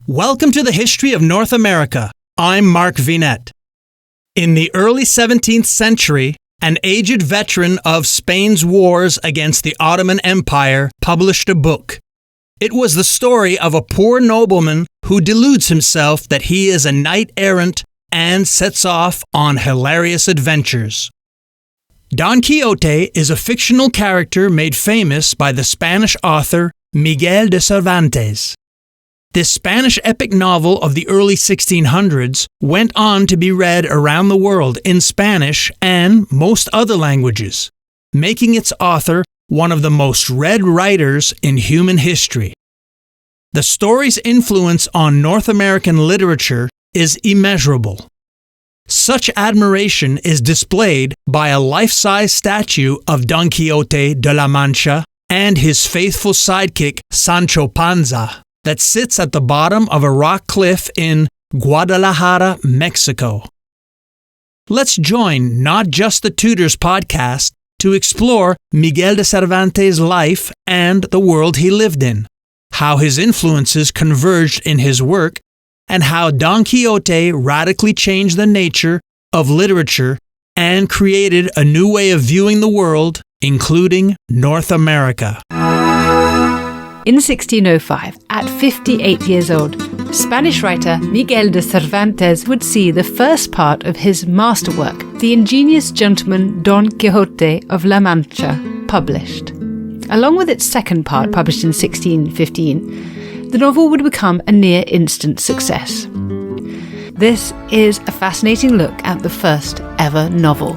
Welcome to the History of North America. I'm Mark Vinet. In the early 17th century, an aged veteran of Spain's wars against the Ottoman Empire published a book. It was the story of a poor nobleman who deludes himself that he is a knight-errant and sets off on hilarious adventures. Don Quixote is a fictional character made famous by the Spanish author Miguel de Cervantes. This Spanish epic novel of the early 1600s went on to be read around the world in Spanish and most other languages, making its author one of the most read writers in human history. The story's influence on North American literature is immeasurable. Such admiration is displayed by a life-size statue of Don Quixote de la Mancha and his faithful sidekick Sancho Panza that sits at the bottom of a rock cliff in Guadalajara, Mexico. Let's join Not Just the Tudors podcast to explore Miguel de Cervantes' life and the world he lived in, how his influences converged in his work, and how Don Quixote radically changed the nature of literature and created a new way of viewing the world, including North America. In 1605, at 58 years old, Spanish writer Miguel de Cervantes would see the first part of his masterwork, The Ingenious Gentleman Don Quixote of La Mancha, published. Along with its second part, published in 1615, the novel would become a near-instant success. This is a fascinating look at the first ever novel.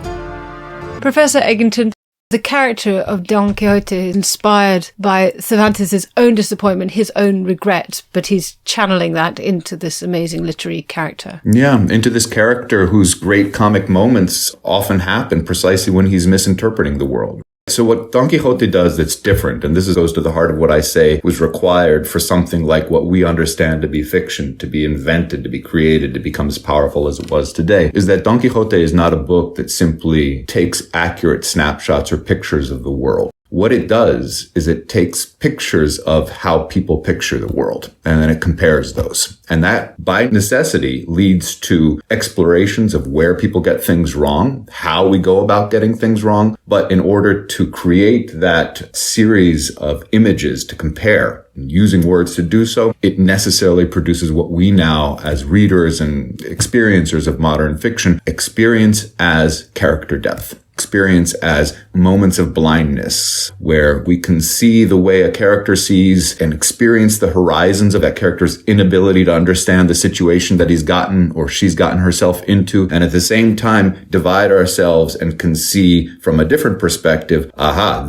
Professor Egginton, the character of Don Quixote is inspired by Cervantes' own disappointment, his own regret, but he's channeling that into this amazing literary character. Yeah, into this character whose great comic moments often happen precisely when he's misinterpreting the world. So what Don Quixote does that's different, and this goes to the heart of what I say was required for something like what we understand to be fiction, to be invented, to be created, to become as powerful as it was today, is that Don Quixote is not a book that simply takes accurate snapshots or pictures of the world. What it does is it takes pictures of how people picture the world, and then it compares those. And that, by necessity, leads to explorations of where people get things wrong, how we go about getting things wrong. But in order to create that series of images to compare, using words to do so, it necessarily produces what we now, as readers and experiencers of modern fiction, experience as character depth. Experience as moments of blindness, where we can see the way a character sees and experience the horizons of that character's inability to understand the situation that he's gotten or she's gotten herself into, and at the same time divide ourselves and can see from a different perspective,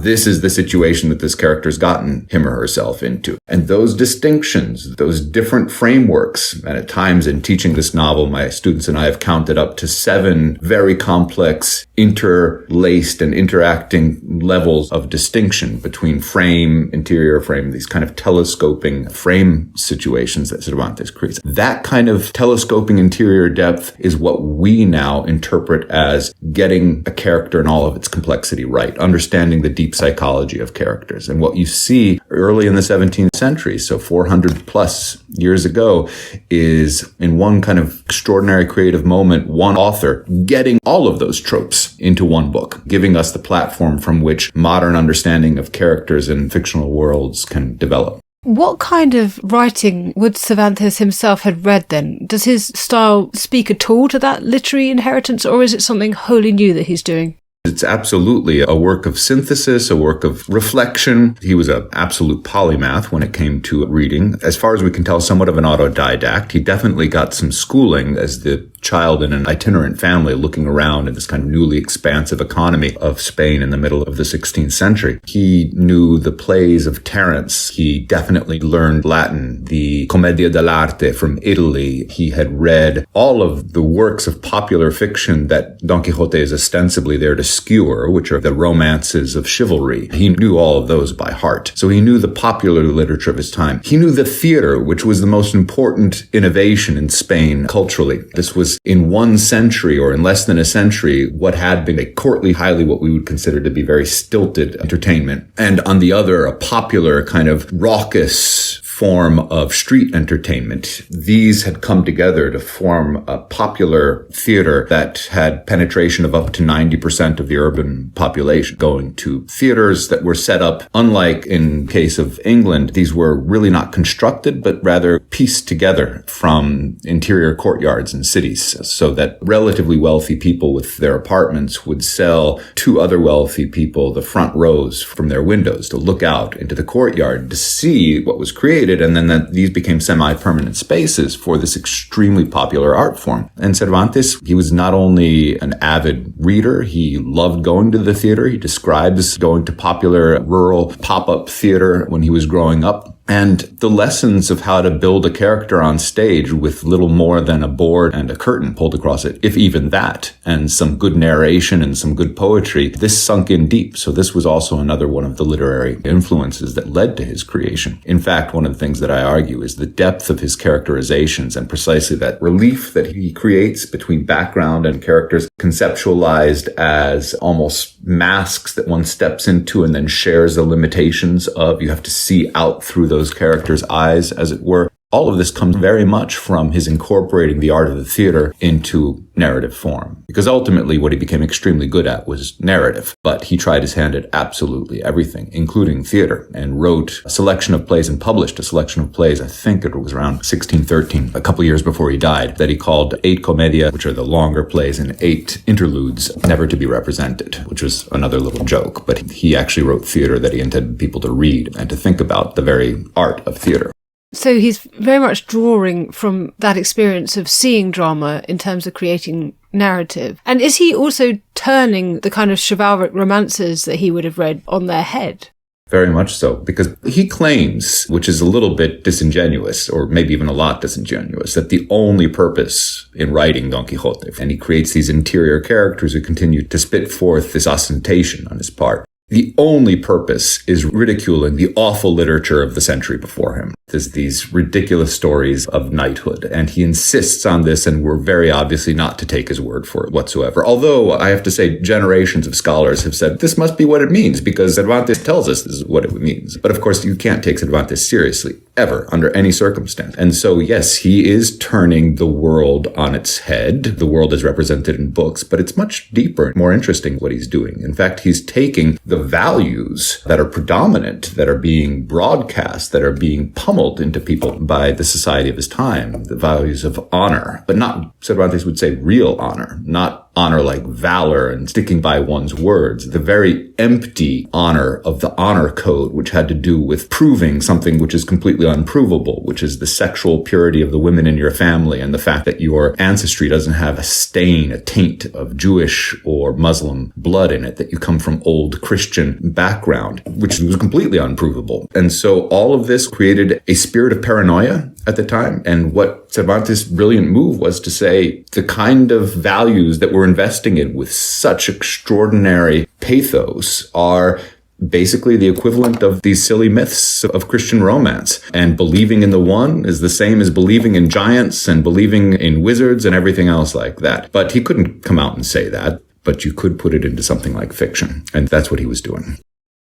this is the situation that this character's gotten him or herself into. And those distinctions, those different frameworks, and at times in teaching this novel, my students and I have counted up to 7 very complex interlaced and interacting levels of distinction between frame, interior frame, these kind of telescoping frame situations that Cervantes creates. That kind of telescoping interior depth is what we now interpret as getting a character in all of its complexity right, understanding the deep psychology of characters. And what you see early in the 17th century, so 400 plus years ago, is in one kind of extraordinary creative moment, one author getting all of those tropes into one book, giving us the platform from which modern understanding of characters in fictional worlds can develop. What kind of writing would Cervantes himself have read then? Does his style speak at all to that literary inheritance, or is it something wholly new that he's doing? It's absolutely a work of synthesis, a work of reflection. He was an absolute polymath when it came to reading. As far as we can tell, somewhat of an autodidact. He definitely got some schooling as the child in an itinerant family looking around in this kind of newly expansive economy of Spain in the middle of the 16th century. He knew the plays of Terence. He definitely learned Latin, the Commedia dell'arte from Italy. He had read all of the works of popular fiction that Don Quixote is ostensibly there to skewer, which are the romances of chivalry. He knew all of those by heart. So he knew the popular literature of his time. He knew the theater, which was the most important innovation in Spain culturally. This was in one century or in less than a century what had been a courtly, highly what we would consider to be very stilted entertainment. And on the other, a popular kind of raucous form of street entertainment. These had come together to form a popular theater that had penetration of up to 90% of the urban population going to theaters that were set up. Unlike in case of England, these were really not constructed, but rather pieced together from interior courtyards in cities, so that relatively wealthy people with their apartments would sell to other wealthy people the front rows from their windows to look out into the courtyard to see what was created, and then these became semi-permanent spaces for this extremely popular art form. And Cervantes, he was not only an avid reader, he loved going to the theater. He describes going to popular rural pop-up theater when he was growing up. And the lessons of how to build a character on stage with little more than a board and a curtain pulled across it, if even that, and some good narration and some good poetry, this sunk in deep. So this was also another one of the literary influences that led to his creation. In fact, one of the things that I argue is the depth of his characterizations and precisely that relief that he creates between background and characters, conceptualized as almost masks that one steps into and then shares the limitations of. You have to see out through those characters' eyes, as it were. All of this comes very much from his incorporating the art of the theater into narrative form. Because ultimately what he became extremely good at was narrative. But he tried his hand at absolutely everything, including theater, and wrote a selection of plays and published a selection of plays, I think it was around 1613, a couple years before he died, that he called 8 Commedia, which are the longer plays, and 8 interludes, never to be represented, which was another little joke. But he actually wrote theater that he intended people to read and to think about the very art of theater. So he's very much drawing from that experience of seeing drama in terms of creating narrative. And is he also turning the kind of chivalric romances that he would have read on their head? Very much so, because he claims, which is a little bit disingenuous, or maybe even a lot disingenuous, that the only purpose in writing Don Quixote, and he creates these interior characters who continue to spit forth this ostentation on his part, the only purpose is ridiculing the awful literature of the century before him. There's these ridiculous stories of knighthood, and he insists on this, and we're very obviously not to take his word for it whatsoever. Although, I have to say, generations of scholars have said, this must be what it means, because Cervantes tells us this is what it means. But of course, you can't take Cervantes seriously, ever, under any circumstance. And so, yes, he is turning the world on its head. The world is represented in books, but it's much deeper, more interesting what he's doing. In fact, he's taking the values that are predominant, that are being broadcast, that are being pummeled into people by the society of his time, the values of honor, but not, Cervantes would say, real honor, not honor like valor and sticking by one's words, the very empty honor of the honor code, which had to do with proving something which is completely unprovable, which is the sexual purity of the women in your family and the fact that your ancestry doesn't have a stain, a taint of Jewish or Muslim blood in it, that you come from old Christian background, which was completely unprovable. And so all of this created a spirit of paranoia at the time. And what Cervantes' brilliant move was to say the kind of values that we're investing in with such extraordinary pathos are basically the equivalent of these silly myths of Christian romance. And believing in the one is the same as believing in giants and believing in wizards and everything else like that. But he couldn't come out and say that, but you could put it into something like fiction. And that's what he was doing.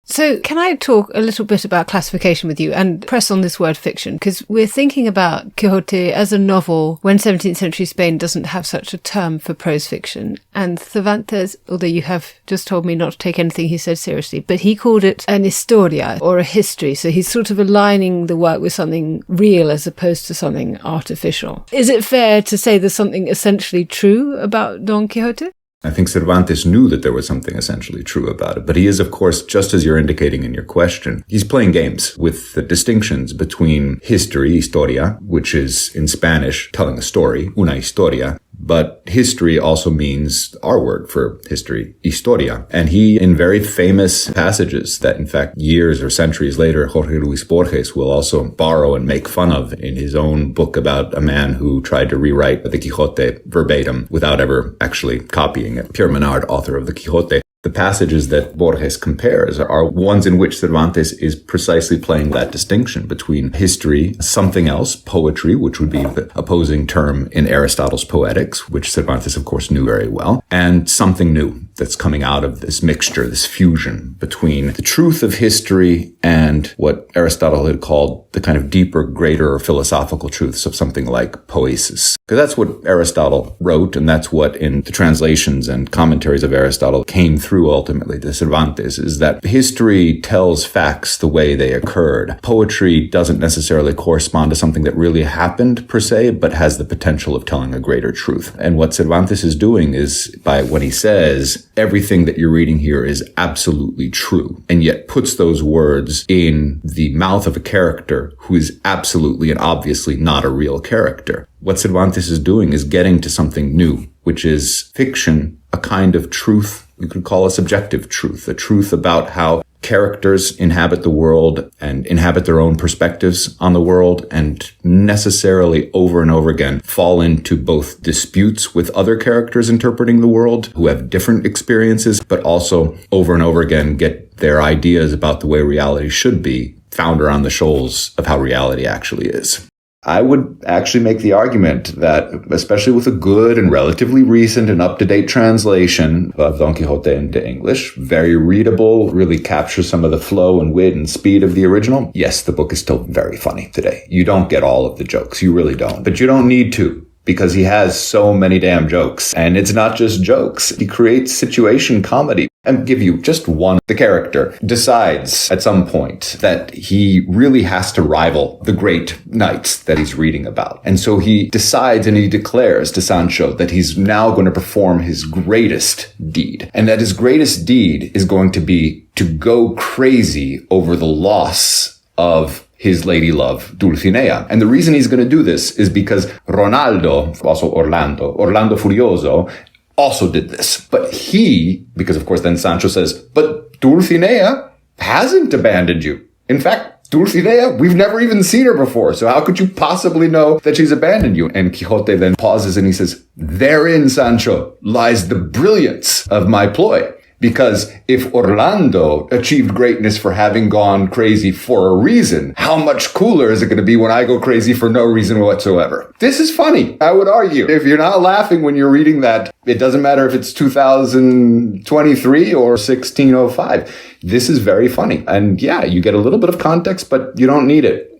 So can I talk a little bit about classification with you and press on this word fiction? Because we're thinking about Quixote as a novel when 17th century Spain doesn't have such a term for prose fiction. And Cervantes, although you have just told me not to take anything he said seriously, but he called it an historia or a history. So he's sort of aligning the work with something real as opposed to something artificial. Is it fair to say there's something essentially true about Don Quixote? I think Cervantes knew that there was something essentially true about it, but he is, of course, just as you're indicating in your question, he's playing games with the distinctions between history, historia, which is in Spanish telling a story, una historia, but history also means our word for history, historia. And he, in very famous passages that, in fact, years or centuries later, Jorge Luis Borges will also borrow and make fun of in his own book about a man who tried to rewrite the Quixote verbatim without ever actually copying it. Pierre Menard, author of the Quixote, The passages that Borges compares are ones in which Cervantes is precisely playing that distinction between history, something else, poetry, which would be the opposing term in Aristotle's Poetics, which Cervantes, of course, knew very well, and something new that's coming out of this mixture, this fusion between the truth of history and what Aristotle had called the kind of deeper, greater philosophical truths of something like poesis. Because that's what Aristotle wrote, and that's what in the translations and commentaries of Aristotle came through ultimately to Cervantes, is that history tells facts the way they occurred. Poetry doesn't necessarily correspond to something that really happened per se, but has the potential of telling a greater truth. And what Cervantes is doing is, by when he says, everything that you're reading here is absolutely true, and yet puts those words in the mouth of a character who is absolutely and obviously not a real character. What Cervantes is doing is getting to something new, which is fiction, a kind of truth you could call a subjective truth, a truth about how characters inhabit the world and inhabit their own perspectives on the world, and necessarily over and over again fall into both disputes with other characters interpreting the world who have different experiences, but also over and over again get their ideas about the way reality should be founder on the shoals of how reality actually is. I would actually make the argument that, especially with a good and relatively recent and up-to-date translation of Don Quixote into English, very readable, really captures some of the flow and wit and speed of the original. Yes, the book is still very funny today. You don't get all of the jokes. You really don't. But you don't need to, because he has so many damn jokes. And it's not just jokes. He creates situation comedy. And give you just one. The character decides at some point that he really has to rival the great knights that he's reading about. And so he decides and he declares to Sancho that he's now going to perform his greatest deed. And that his greatest deed is going to be to go crazy over the loss of his lady love, Dulcinea. And the reason he's going to do this is because Ronaldo, also Orlando Furioso, also did this. But he, because of course then Sancho says, but Dulcinea hasn't abandoned you. In fact, Dulcinea, we've never even seen her before. So how could you possibly know that she's abandoned you? And Quixote then pauses and he says, therein, Sancho, lies the brilliance of my ploy. Because if Orlando achieved greatness for having gone crazy for a reason, how much cooler is it going to be when I go crazy for no reason whatsoever? This is funny, I would argue. If you're not laughing when you're reading that, it doesn't matter if it's 2023 or 1605. This is very funny. And yeah, you get a little bit of context, but you don't need it.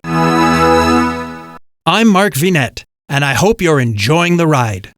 I'm Mark Vinet, and I hope you're enjoying the ride.